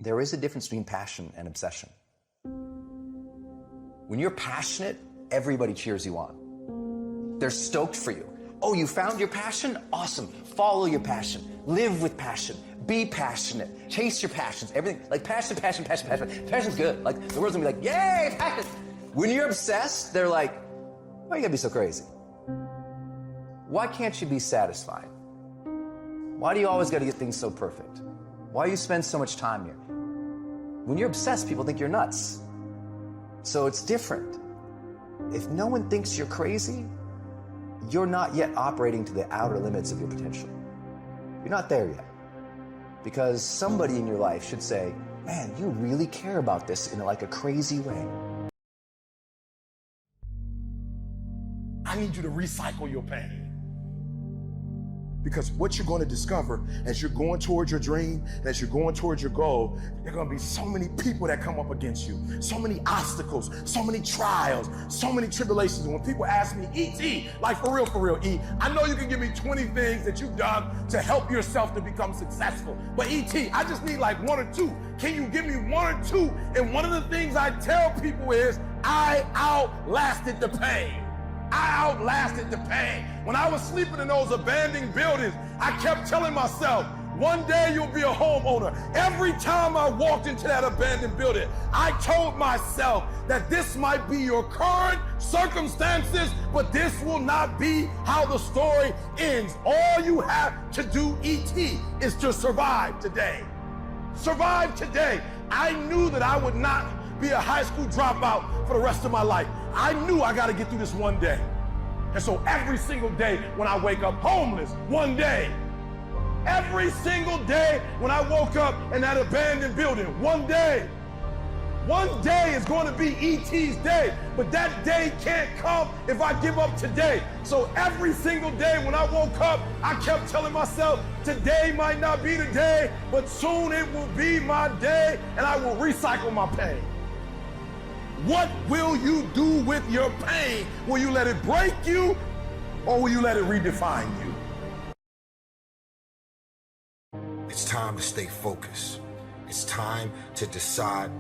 There is a difference between passion and obsession. When you're passionate, everybody cheers you on. They're stoked for you. Oh, you found your passion? Awesome. Follow your passion. Live with passion. Be passionate. Chase your passions. Everything. Like passion. Passion's good. Like the world's gonna be like, yay, passion. When you're obsessed, they're like, why you gotta be so crazy? Why can't you be satisfied? Why do you always gotta get things so perfect? Why do you spend so much time here? When you're obsessed, people think you're nuts. So it's different. If no one thinks you're crazy, you're not yet operating to the outer limits of your potential. You're not there yet. Because somebody in your life should say, man, you really care about this in like a crazy way. I need you to recycle your pain. Because what you're going to discover as you're going towards your dream, as you're going towards your goal, there are going to be so many people that come up against you, so many obstacles, so many trials, so many tribulations. And when people ask me, E.T., like for real, E, I know you can give me 20 things that you've done to help yourself to become successful. But E.T., I just need like one or two. Can you give me one or two? And one of the things I tell people is, I outlasted the pain. I outlasted the pain. When I was sleeping in those abandoned buildings, I kept telling myself, one day you'll be a homeowner. Every time I walked into that abandoned building, I told myself that this might be your current circumstances, but this will not be how the story ends. All you have to do, E.T., is to survive today. Survive today. I knew that I would not be a high school dropout for the rest of my life. I knew I gotta get through this one day. And so every single day when I wake up homeless, one day. Every single day when I woke up in that abandoned building, one day. One day is going to be E.T.'s day, but that day can't come if I give up today. So every single day when I woke up, I kept telling myself, today might not be the day, but soon it will be my day, and I will recycle my pain. What will you do with your pain? Will you let it break you, or will you let it redefine you? It's time to stay focused. It's time to decide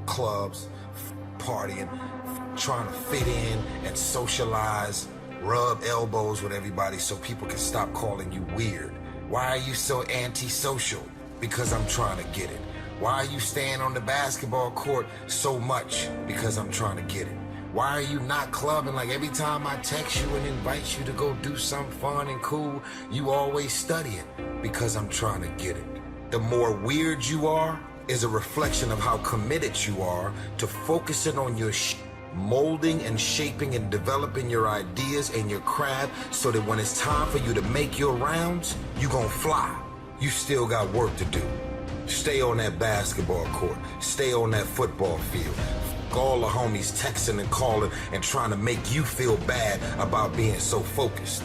clubs, partying, trying to fit in and socialize, rub elbows with everybody so people can stop calling you weird. Why are you so antisocial? Because I'm trying to get it. Why are you staying on the basketball court so much? Because I'm trying to get it. Why are you not clubbing? Like every time I text you and invite you to go do something fun and cool, you always studying. Because I'm trying to get it. The more weird you are is a reflection of how committed you are to focusing on your molding and shaping and developing your ideas and your craft so that when it's time for you to make your rounds, you gonna fly. You still got work to do. Stay on that basketball court. Stay on that football field. All the homies texting and calling and trying to make you feel bad about being so focused.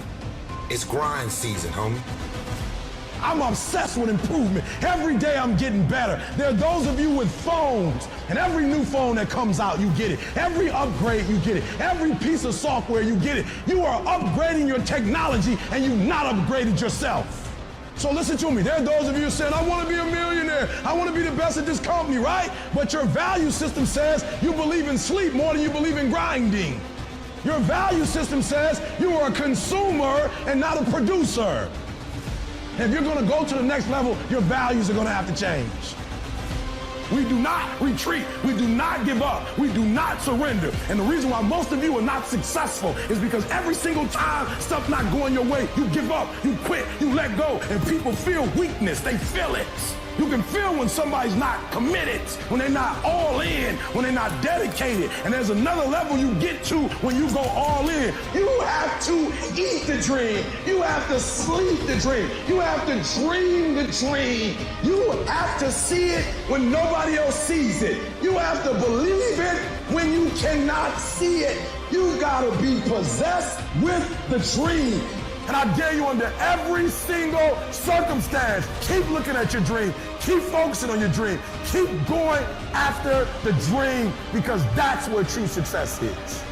It's grind season, homie. I'm obsessed with improvement. Every day I'm getting better. There are those of you with phones, and every new phone that comes out, you get it. Every upgrade, you get it. Every piece of software, you get it. You are upgrading your technology, and you've not upgraded yourself. So listen to me. There are those of you saying, I want to be a millionaire. I want to be the best at this company, right? But your value system says you believe in sleep more than you believe in grinding. Your value system says you are a consumer and not a producer. If you're going to go to the next level, your values are going to have to change. We do not retreat. We do not give up. We do not surrender. And the reason why most of you are not successful is because every single time stuff's not going your way, you give up, you quit, you let go, and people feel weakness. They feel it. You can feel when somebody's not committed, when they're not all in, when they're not dedicated. And there's another level you get to when you go all in. You have to eat the dream. You have to sleep the dream. You have to dream the dream. You have to see it when nobody else sees it. You have to believe it when you cannot see it. You gotta be possessed with the dream. And I dare you under every single circumstance, keep looking at your dream. Keep focusing on your dream. Keep going after the dream because that's where true success is.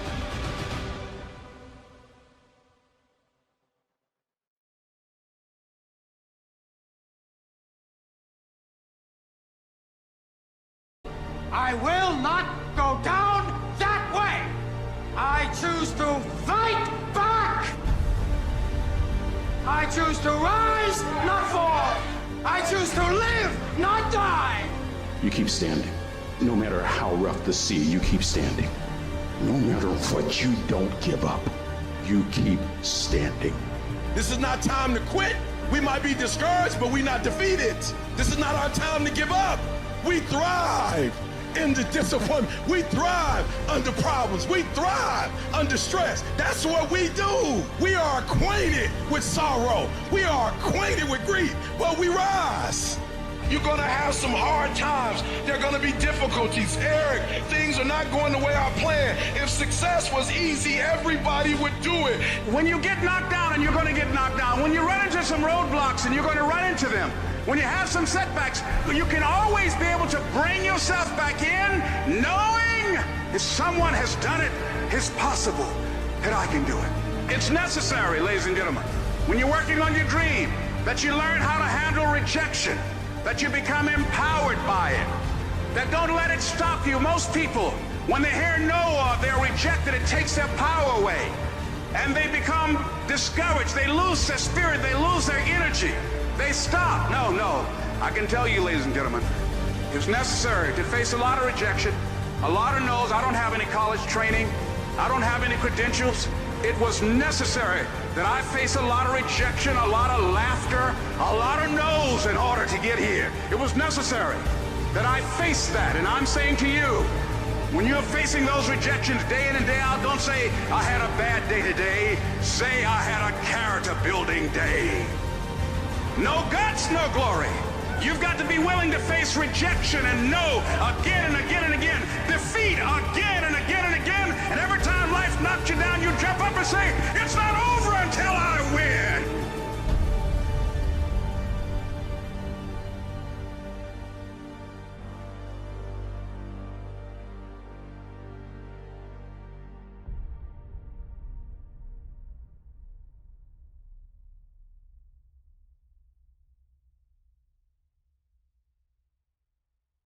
I will not go down that way. I choose to fight back. I choose to rise, not fall. I choose to live, not die. You keep standing. No matter how rough the sea, you keep standing. No matter what, you don't give up. You keep standing. This is not time to quit. We might be discouraged, but we're not defeated. This is not our time to give up. We thrive in the disappointment. We thrive under problems. We thrive under stress. That's what we do. We are acquainted with sorrow. We are acquainted with grief, but we rise. You're gonna have some hard times. There are gonna be difficulties. Eric, things are not going the way I planned. If success was easy, everybody would do it. When you get knocked down, and you're gonna get knocked down, when you run into some roadblocks, and you're gonna run into them, when you have some setbacks, you can always be able to bring yourself back in, knowing if someone has done it, it's possible that I can do it. It's necessary, ladies and gentlemen, when you're working on your dream, that you learn how to handle rejection, that you become empowered by it, that don't let it stop you. Most people, when they hear no or they're rejected, it takes their power away, and they become discouraged. They lose their spirit, they lose their energy, they stop. No, I can tell you, ladies and gentlemen, it's necessary to face a lot of rejection, a lot of no's. I don't have any college training, I don't have any credentials. It was necessary that I face a lot of rejection, a lot of laughter, a lot of no's in order to get here. It was necessary that I face that. And I'm saying to you, when you're facing those rejections day in and day out, don't say, I had a bad day today. Say, I had a character building day. No guts, no glory. You've got to be willing to face rejection and no again and again and again. Defeat again and again and again. And every time life knocks you down, you jump up and say,